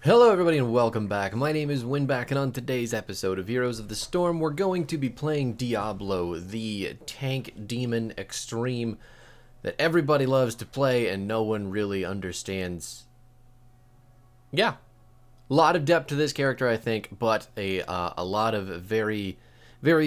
Hello everybody and welcome back. My name is Winback, and on today's episode of Heroes of the Storm, we're going to be playing Diablo, the tank demon extreme that everybody loves to play and no one really understands. Yeah, a lot of depth to this character, I think, but a lot of very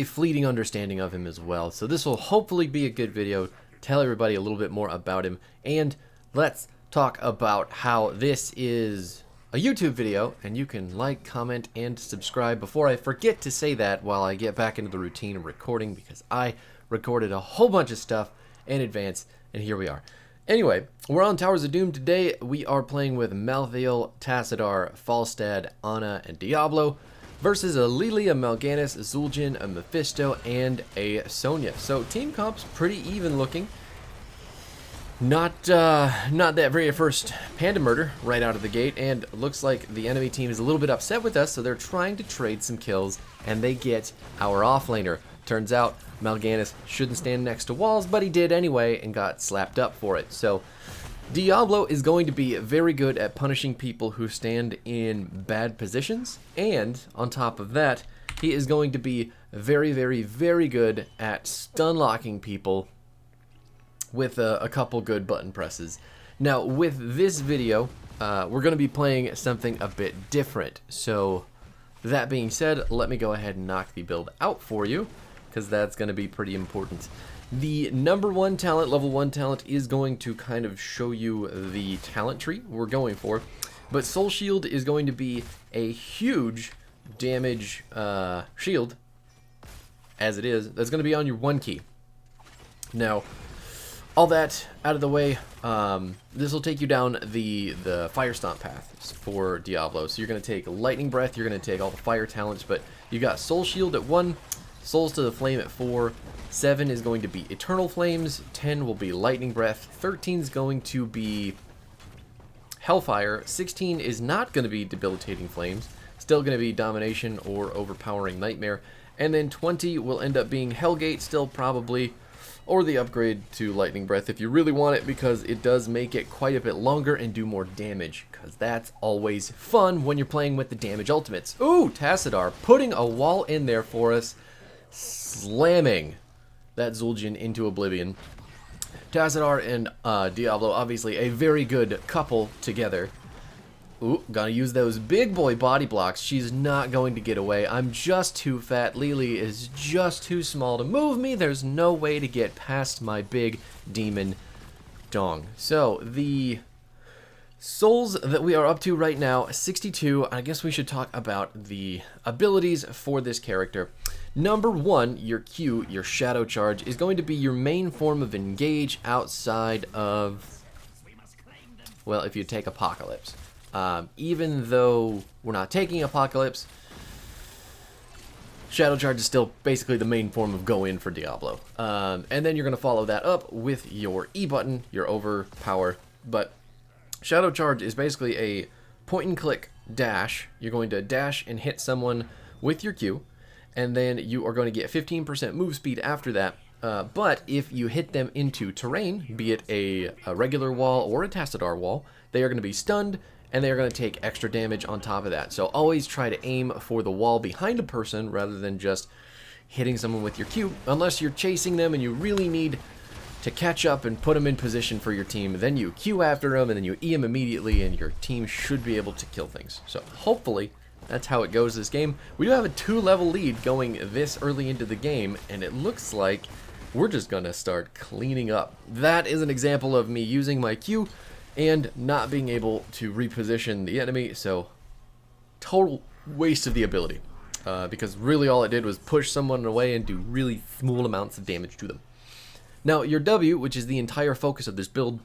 fleeting understanding of him as well. So this will hopefully be a good video, tell everybody a little bit more about him, and let's talk about how this is a YouTube video, and you can like, comment, and subscribe before I forget to say that while I get back into the routine of recording, because I recorded a whole bunch of stuff in advance, and here we are. Anyway, we're on Towers of Doom today. We are playing with Malthael, Tassadar, Falstad, Anna, and Diablo versus a Lily, a Mal'Ganis, a Zul'jin, a Mephisto, and a Sonya. So team comp's pretty even looking. Not that very first panda murder right out of the gate, and looks like the enemy team is a little bit upset with us, so they're trying to trade some kills, and they get our offlaner. Turns out Mal'Ganis shouldn't stand next to walls, but he did anyway and got slapped up for it. So Diablo is going to be very good at punishing people who stand in bad positions, and on top of that, he is going to be very good at stun locking people with a couple good button presses. Now, with this video, we're going to be playing something a bit different. So, that being said, let me go ahead and knock the build out for you, because that's going to be pretty important. The number one talent, level 1 talent, is going to kind of show you the talent tree we're going for. But Soul Shield is going to be a huge damage shield, as it is. That's going to be on your 1 key. Now, all that out of the way, this will take you down the Fire Stomp path for Diablo. So you're going to take Lightning Breath, you're going to take all the fire talents, but you got Soul Shield at 1, Souls to the Flame at 4, 7 is going to be Eternal Flames, 10 will be Lightning Breath, 13 is going to be Hellfire, 16 is not going to be Debilitating Flames, still going to be Domination or Overpowering Nightmare, and then 20 will end up being Hellgate, still probably, or the upgrade to Lightning Breath if you really want it, because it does make it quite a bit longer and do more damage, because that's always fun when you're playing with the damage ultimates. Ooh, Tassadar putting a wall in there for us, slamming that Zul'jin into oblivion. Tassadar and Diablo, obviously a very good couple together. Ooh, gotta use those big boy body blocks. She's not going to get away. I'm just too fat. Lily is just too small to move me. There's no way to get past my big demon dong. So, the souls that we are up to right now, 62. I guess we should talk about the abilities for this character. Number 1, your Q, your Shadow Charge, is going to be your main form of engage outside of, well, if you take Apocalypse. Even though we're not taking Apocalypse, Shadow Charge is still basically the main form of go in for Diablo. And then you're going to follow that up with your E button, your overpower. But Shadow Charge is basically a point and click dash. You're going to dash and hit someone with your Q, and then you are going to get 15% move speed after that. But if you hit them into terrain, be it a regular wall or a Tassadar wall, they are going to be stunned, and they're going to take extra damage on top of that. So always try to aim for the wall behind a person rather than just hitting someone with your Q. Unless you're chasing them and you really need to catch up and put them in position for your team, then you Q after them and then you E them immediately, and your team should be able to kill things. So hopefully that's how it goes this game. We do have a 2-level lead going this early into the game, and it looks like we're just going to start cleaning up. That is an example of me using my Q and not being able to reposition the enemy, so total waste of the ability, because really all it did was push someone away and do really small amounts of damage to them. Now your W, which is the entire focus of this build,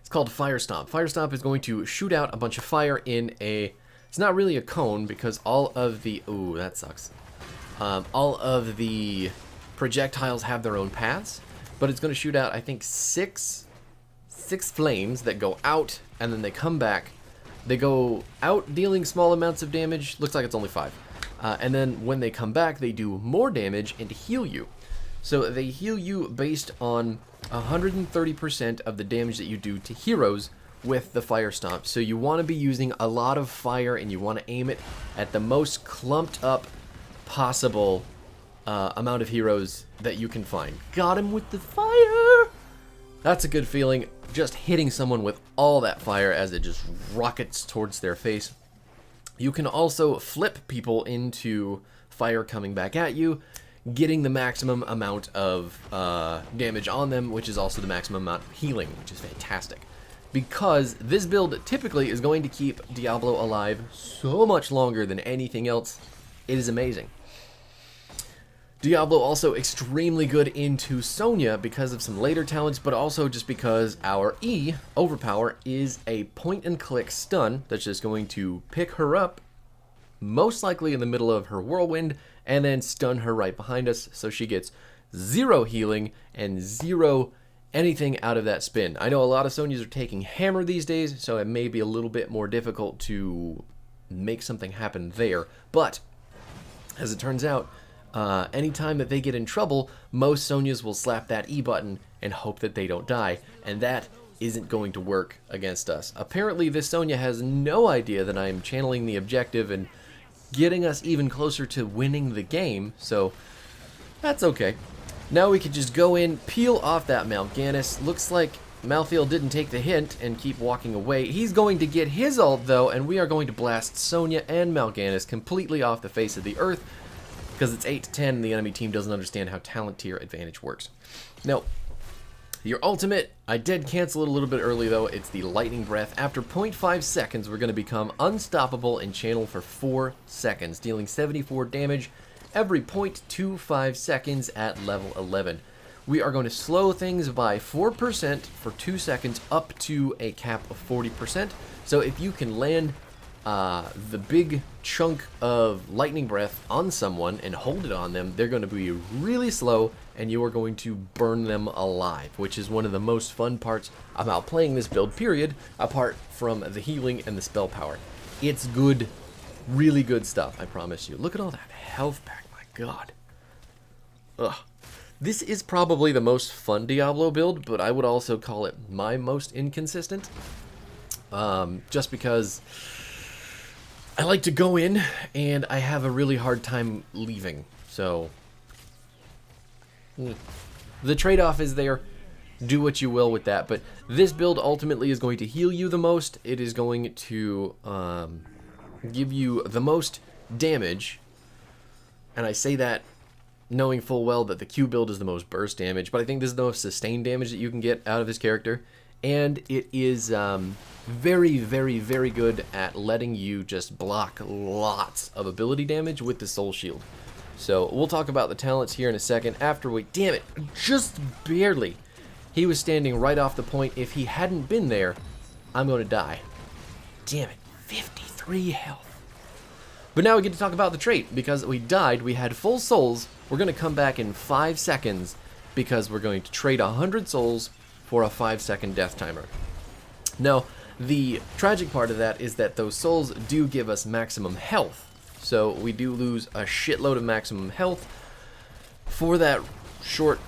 it's called Fire Stomp. Fire Stomp is going to shoot out a bunch of fire in a, it's not really a cone, because all of the, ooh, that sucks. All of the projectiles have their own paths, but it's going to shoot out, I think, six flames that go out, and then they come back. They go out dealing small amounts of damage. Looks like it's only 5. And then when they come back, they do more damage and heal you. So they heal you based on 130% of the damage that you do to heroes with the fire stomp. So you want to be using a lot of fire, and you want to aim it at the most clumped up possible amount of heroes that you can find. Got him with the fire! That's a good feeling, just hitting someone with all that fire as it just rockets towards their face. You can also flip people into fire coming back at you, getting the maximum amount of damage on them, which is also the maximum amount of healing, which is fantastic. Because this build typically is going to keep Diablo alive so much longer than anything else, it is amazing. Diablo also extremely good into Sonya because of some later talents, but also just because our E, Overpower, is a point-and-click stun that's just going to pick her up, most likely in the middle of her whirlwind, and then stun her right behind us, so she gets 0 healing and 0 anything out of that spin. I know a lot of Sonyas are taking hammer these days, so it may be a little bit more difficult to make something happen there, but as it turns out, anytime that they get in trouble, most Sonyas will slap that E button and hope that they don't die, and that isn't going to work against us. Apparently this Sonya has no idea that I am channeling the objective and getting us even closer to winning the game, so that's okay. Now we can just go in, peel off that Mal'Ganis. Looks like Malthael didn't take the hint and keep walking away. He's going to get his ult though, and we are going to blast Sonya and Mal'Ganis completely off the face of the earth, because it's 8 to 10 and the enemy team doesn't understand how talent tier advantage works. Now, your ultimate, I did cancel it a little bit early though. It's the Lightning Breath. After 0.5 seconds, we're going to become unstoppable and channel for 4 seconds, dealing 74 damage every 0.25 seconds at level 11. We are going to slow things by 4% for 2 seconds up to a cap of 40%. So if you can land the big chunk of Lightning Breath on someone and hold it on them, they're going to be really slow and you are going to burn them alive, which is one of the most fun parts about playing this build, period, apart from the healing and the spell power. It's good, really good stuff, I promise you. Look at all that health pack, my god. Ugh. This is probably the most fun Diablo build, but I would also call it my most inconsistent. Just because I like to go in and I have a really hard time leaving, so the trade-off is there. Do what you will with that, but this build ultimately is going to heal you the most. It is going to give you the most damage, and I say that knowing full well that the Q build is the most burst damage, but I think this is the most sustained damage that you can get out of this character, and it is very, very, very good at letting you just block lots of ability damage with the Soul Shield. So we'll talk about the talents here in a second after we... Damn it, just barely. He was standing right off the point. If he hadn't been there, I'm going to die. Damn it, 53 health. But now we get to talk about the trait. Because we died, we had full souls. We're going to come back in 5 seconds because we're going to trade 100 souls for a 5-second death timer. Now, the tragic part of that is that those souls do give us maximum health. So we do lose a shitload of maximum health for that short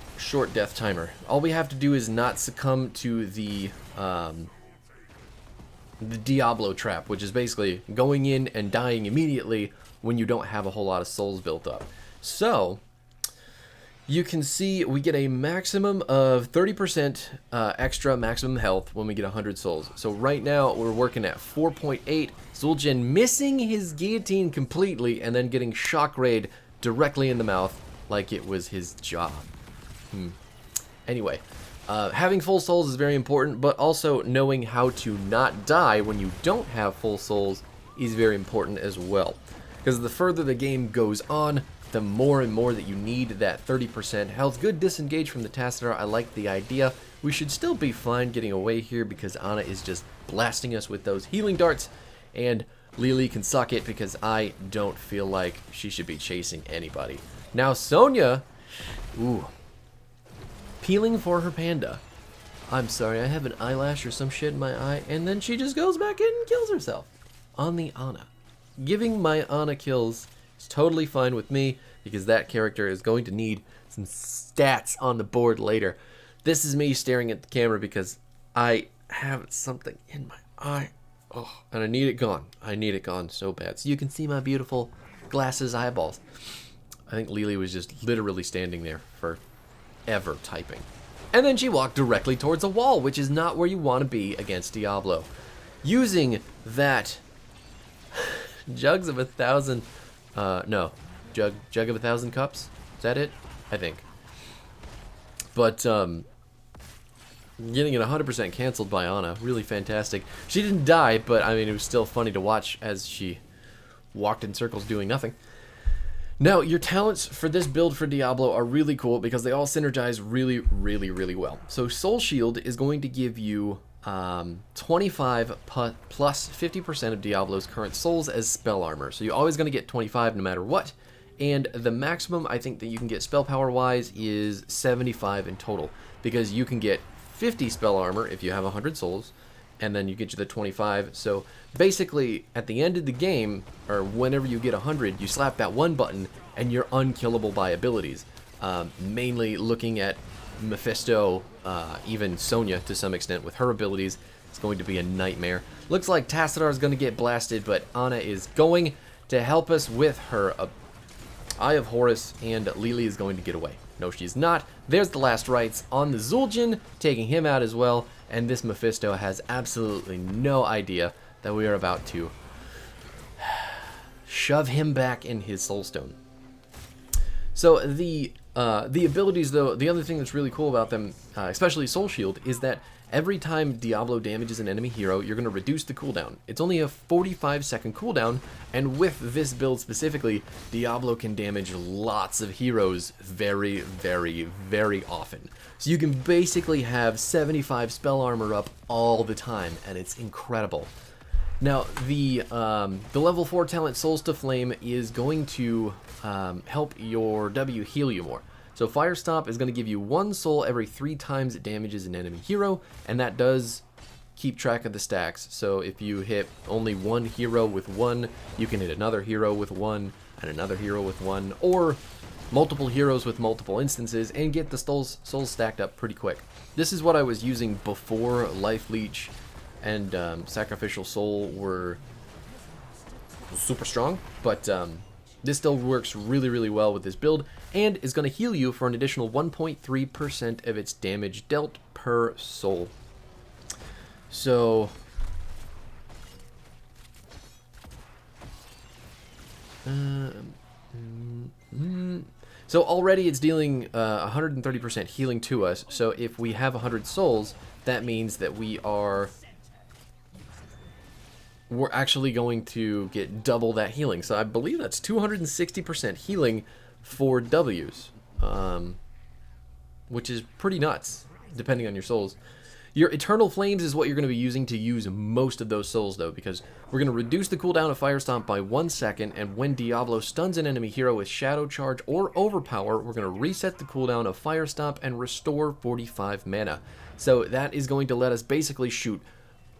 death timer. All we have to do is not succumb to the Diablo trap, which is basically going in and dying immediately when you don't have a whole lot of souls built up. So you can see we get a maximum of 30% extra maximum health when we get 100 souls. So right now we're working at 4.8. Zul'jin missing his guillotine completely and then getting shock rayed directly in the mouth like it was his job. Anyway, having full souls is very important, but also knowing how to not die when you don't have full souls is very important as well. Because the further the game goes on, the more and more that you need that 30% health. Good disengage from the Tassadar. I like the idea. We should still be fine getting away here because Ana is just blasting us with those healing darts. And Lily can suck it because I don't feel like she should be chasing anybody. Now Sonya, ooh, peeling for her panda. I'm sorry, I have an eyelash or some shit in my eye. And then she just goes back in and kills herself on the Ana. Giving my Ana kills is totally fine with me because that character is going to need some stats on the board later. This is me staring at the camera because I have something in my eye. Oh, and I need it gone. I need it gone so bad. So you can see my beautiful glasses eyeballs. I think Lily was just literally standing there forever typing. And then she walked directly towards a wall, which is not where you want to be against Diablo. Using that jugs of 1,000, no, jug of 1,000 cups. Is that it? I think. But getting it 100% canceled by Anna, really fantastic. She didn't die, but I mean it was still funny to watch as she walked in circles doing nothing. Now, your talents for this build for Diablo are really cool because they all synergize really, really, really well. So Soul Shield is going to give you 25 plus 50% of Diablo's current souls as spell armor. So you're always going to get 25 no matter what. And the maximum I think that you can get spell power wise is 75 in total, because you can get 50 spell armor if you have 100 souls, and then you get you the 25. So basically at the end of the game, or whenever you get 100, you slap that one button and you're unkillable by abilities. Mainly looking at Mephisto, even Sonya to some extent with her abilities, it's going to be a nightmare. Looks like Tassadar is going to get blasted, but Anna is going to help us with her Eye of Horus, and Lily is going to get away. No, she's not. There's the last rites on the Zul'jin, taking him out as well, and this Mephisto has absolutely no idea that we are about to shove him back in his soulstone. So the abilities, though, the other thing that's really cool about them, especially Soul Shield, is that every time Diablo damages an enemy hero, you're going to reduce the cooldown. It's only a 45-second cooldown, and with this build specifically, Diablo can damage lots of heroes very, very, very often. So you can basically have 75 spell armor up all the time, and it's incredible. Now, the level 4 talent Souls to Flame is going to help your W heal you more. So Fire Stomp is going to give you 1 soul every 3 times it damages an enemy hero, and that does keep track of the stacks. So if you hit only one hero with 1, you can hit another hero with 1, and another hero with 1, or multiple heroes with multiple instances, and get the souls stacked up pretty quick. This is what I was using before Life Leech and Sacrificial Soul were super strong, but this still works really, really well with this build, and is going to heal you for an additional 1.3% of its damage dealt per soul. So, so already it's dealing 130% healing to us. So if we have 100 souls, that means that we're actually going to get double that healing. So I believe that's 260% healing for W's, which is pretty nuts, depending on your souls. Your Eternal Flames is what you're going to be using to use most of those souls, though, because we're going to reduce the cooldown of Fire Stomp by 1 second, and when Diablo stuns an enemy hero with Shadow Charge or Overpower, we're going to reset the cooldown of Fire Stomp and restore 45 mana. So that is going to let us basically shoot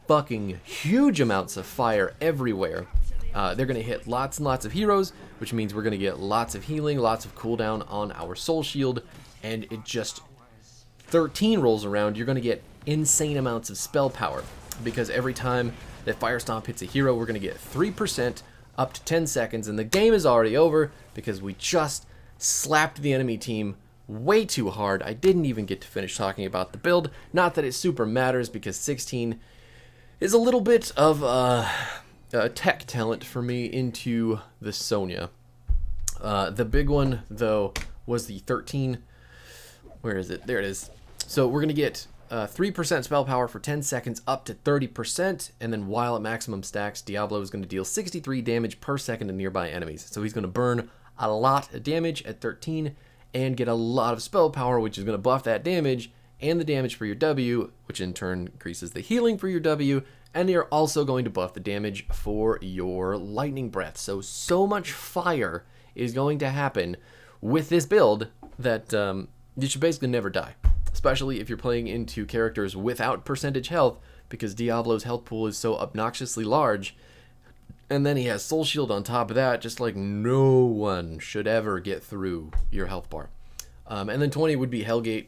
fucking huge amounts of fire everywhere. They're going to hit lots and lots of heroes, which means we're going to get lots of healing, lots of cooldown on our Soul Shield, and it just 13 rolls around, you're going to get insane amounts of spell power, because every time that Fire Stomp hits a hero, we're going to get 3% up to 10 seconds, and the game is already over because we just slapped the enemy team way too hard. I didn't even get to finish talking about the build. Not that it super matters, because 16 is a little bit of a tech talent for me into the Sonya. The big one, though, was the 13. Where is it? There it is. So we're going to get 3% spell power for 10 seconds up to 30%, and then while at maximum stacks, Diablo is going to deal 63 damage per second to nearby enemies. So he's going to burn a lot of damage at 13 and get a lot of spell power, which is going to buff that damage and the damage for your W, which in turn increases the healing for your W, and you're also going to buff the damage for your lightning breath. So much fire is going to happen with this build that you should basically never die, especially if you're playing into characters without percentage health, because Diablo's health pool is so obnoxiously large, and then he has Soul Shield on top of that, just like no one should ever get through your health bar. And then 20 would be Hellgate.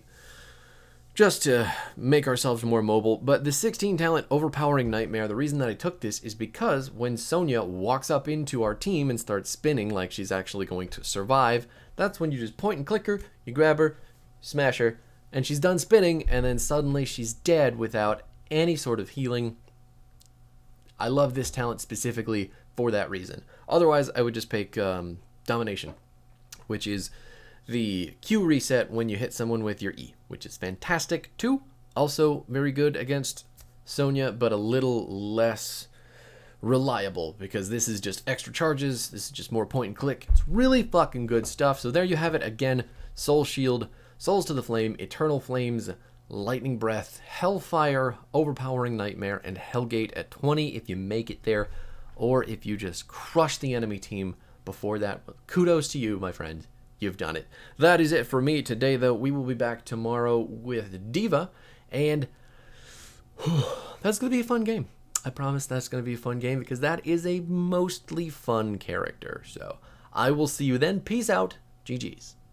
just to make ourselves more mobile. But the 16 talent Overpowering Nightmare, the reason that I took this is because when Sonya walks up into our team and starts spinning like she's actually going to survive, that's when you just point and click her, you grab her, smash her, and she's done spinning, and then suddenly she's dead without any sort of healing. I love this talent specifically for that reason. Otherwise, I would just pick Domination, which is the Q reset when you hit someone with your E, which is fantastic too. Also very good against Sonya, but a little less reliable because this is just extra charges. This is just more point and click. It's really fucking good stuff. So there you have it again. Soul Shield, Souls to the Flame, Eternal Flames, Lightning Breath, Hellfire, Overpowering Nightmare, and Hellgate at 20 if you make it there, or if you just crush the enemy team before that. Kudos to you, my friend. You've done it. That is it for me today, though. We will be back tomorrow with Diva, and that's going to be a fun game. I promise that's going to be a fun game because that is a mostly fun character. So I will see you then. Peace out. GG's.